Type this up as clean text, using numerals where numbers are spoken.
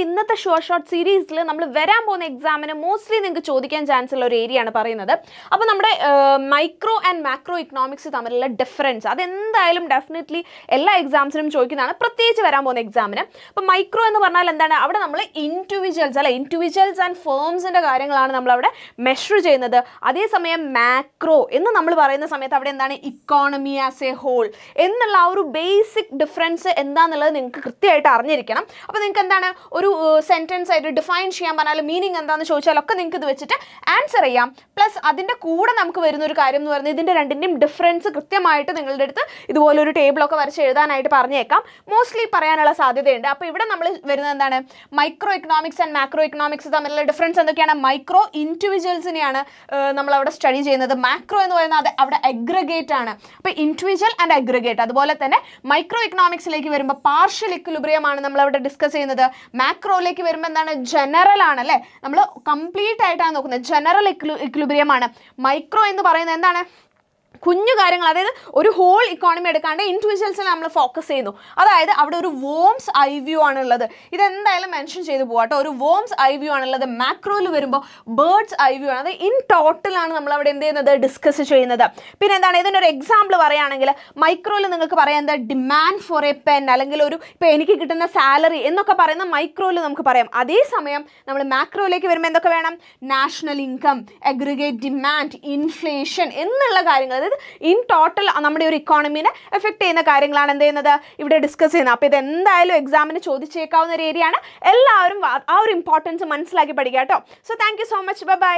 ഇന്നത്തെ sure short സീരീസിൽ നമ്മൾ വരാൻ പോകുന്ന എക്സാമിന് മോസ്റ്റ്ലി നിങ്ങൾക്ക് ചോദിക്കാൻ ചാൻസ് ഉള്ള ഒരു ഏരിയ ആണ് പറയുന്നത്. അപ്പോൾ നമ്മുടെ മൈക്രോ ആൻഡ് മാക്രോ ഇക്കണോമിക്സ് തമ്മിലുള്ള ഡിഫറൻസ് അതെന്തായാലും ഡെഫിനറ്റ്ലി എല്ലാ എക്സാംസിനും ചോദിക്കുന്നതാണ്, പ്രത്യേകിച്ച് വരാൻ പോകുന്ന എക്സാമിന്. അപ്പോൾ മൈക്രോ എന്ന് പറഞ്ഞാൽ എന്താണ്? അവിടെ നമ്മൾ ഇൻഡിവിജ്വൽസ് ആൻഡ് ഫേംസിൻ്റെ കാര്യങ്ങളാണ് നമ്മളവിടെ മെഷർ ചെയ്യുന്നത്. അതേസമയം മാക്രോ എന്ന് നമ്മൾ പറയുന്ന സമയത്ത് അവിടെ എന്താണ്? ഇക്കോണമി ആസ് എ ഹോൾ എന്നുള്ള ആ ഒരു ബേസിക് ഡിഫറൻസ് എന്താണെന്നുള്ളത് നിങ്ങൾക്ക് കൃത്യമായിട്ട് അറിഞ്ഞിരിക്കണം. അപ്പോൾ നിങ്ങൾക്ക് എന്താണ് ഒരു സെൻറ്റൻസ് ആയിട്ട് ഡിഫൈൻ ചെയ്യാൻ പറഞ്ഞാൽ മീനിങ് എന്താണെന്ന് ചോദിച്ചാലൊക്കെ നിങ്ങൾക്ക് ഇത് വെച്ചിട്ട് ആൻസർ ചെയ്യാം. പ്ലസ് അതിൻ്റെ കൂടെ നമുക്ക് വരുന്ന ഒരു കാര്യം എന്ന് പറയുന്നത് ഇതിൻ്റെ രണ്ടിൻ്റെയും ഡിഫറൻസ് കൃത്യമായിട്ട് നിങ്ങളുടെ അടുത്ത് ഇതുപോലൊരു ടേബിളൊക്കെ വരച്ച് എഴുതാനായിട്ട് പറഞ്ഞേക്കാം. മോസ്റ്റ്ലി പറയാനുള്ള സാധ്യതയുണ്ട്. അപ്പോൾ ഇവിടെ നമ്മൾ വരുന്നത് എന്താണ്? Micro economics and macro economics തമ്മിലുള്ള ഡിഫറൻസ് എന്തൊക്കെയാണ്? മൈക്രോ ഇൻഡിവിജ്വൽസിനെയാണ് നമ്മളവിടെ സ്റ്റഡി ചെയ്യുന്നത്. മാക്രോ എന്ന് പറയുന്നത് അവിടെ അഗ്രിഗേറ്റ് ആണ്. അപ്പോൾ ഇൻഡിവിജ്വൽ ആൻഡ് അഗ്രിഗേറ്റ്. അതുപോലെ തന്നെ മൈക്രോ ഇക്കണോമിക്സിലേക്ക് വരുമ്പോൾ പാർഷ്യൽ ഇക്വിലിബ്രിയം ആണ് നമ്മളവിടെ ഡിസ്കസ് ചെയ്യുന്നത്. മാക്രോയിലേക്ക് വരുമ്പോൾ എന്താണ്? ജനറൽ ആണ് അല്ലേ? നമ്മൾ കംപ്ലീറ്റ് ആയിട്ടാണ് നോക്കുന്നത്. ജനറൽ ഇക്വിലിബ്രിയം ആണ്. മൈക്രോ എന്ന് പറയുന്നത് എന്താണ്? കുഞ്ഞു കാര്യങ്ങൾ, അതായത് ഒരു ഹോൾ ഇക്കോണമി എടുക്കാണ്ട് ഇൻഡിവിജ്വൽസിൽ നമ്മൾ ഫോക്കസ് ചെയ്യുന്നു. അതായത് അവിടെ ഒരു വോംസ് ഐ വ്യൂ ആണുള്ളത്. ഇതെന്തായാലും മെൻഷൻ ചെയ്ത് പോകാട്ടോ. ഒരു വോംസ് ഐ വ്യൂ ആണുള്ളത്. മാക്രോയിൽ വരുമ്പോൾ ബേർഡ്സ് ഐ വ്യൂ ആണ്. അത് ഇൻ ടോട്ടലാണ് നമ്മൾ അവിടെ എന്ത് ചെയ്യുന്നത്? ഡിസ്കസ് ചെയ്യുന്നത്. പിന്നെ എന്താണ്? ഇതിനൊരു എക്സാമ്പിൾ പറയുകയാണെങ്കിൽ മൈക്രോയിൽ നിങ്ങൾക്ക് പറയാം എന്താ? ഡിമാൻഡ് ഫോർ എ പെൻ, അല്ലെങ്കിൽ ഒരു ഇപ്പോൾ എനിക്ക് കിട്ടുന്ന സാലറി എന്നൊക്കെ പറയുന്ന മൈക്രോയിൽ നമുക്ക് പറയാം. അതേസമയം നമ്മൾ മാക്രോയിലേക്ക് വരുമ്പോൾ എന്തൊക്കെ വേണം? National income, aggregate demand, inflation എന്നുള്ള കാര്യങ്ങൾ, അതായത് ഇൻ ടോട്ടൽ നമ്മുടെ ഒരു ഇക്കോണമീനെ എഫക്ട് ചെയ്യുന്ന കാര്യങ്ങളാണ് എന്ത് ചെയ്യുന്നത്? ഇവിടെ ഡിസ്കസ് ചെയ്യുന്നത്. അപ്പോൾ ഇത് എന്തായാലും എക്സാമിന് ചോദിച്ചേക്കാവുന്ന ഒരു ഏരിയ ആണ്. എല്ലാവരും ആ ഒരു ഇമ്പോർട്ടൻസ് മനസ്സിലാക്കി പഠിക്കുക കേട്ടോ. So thank you so much. By.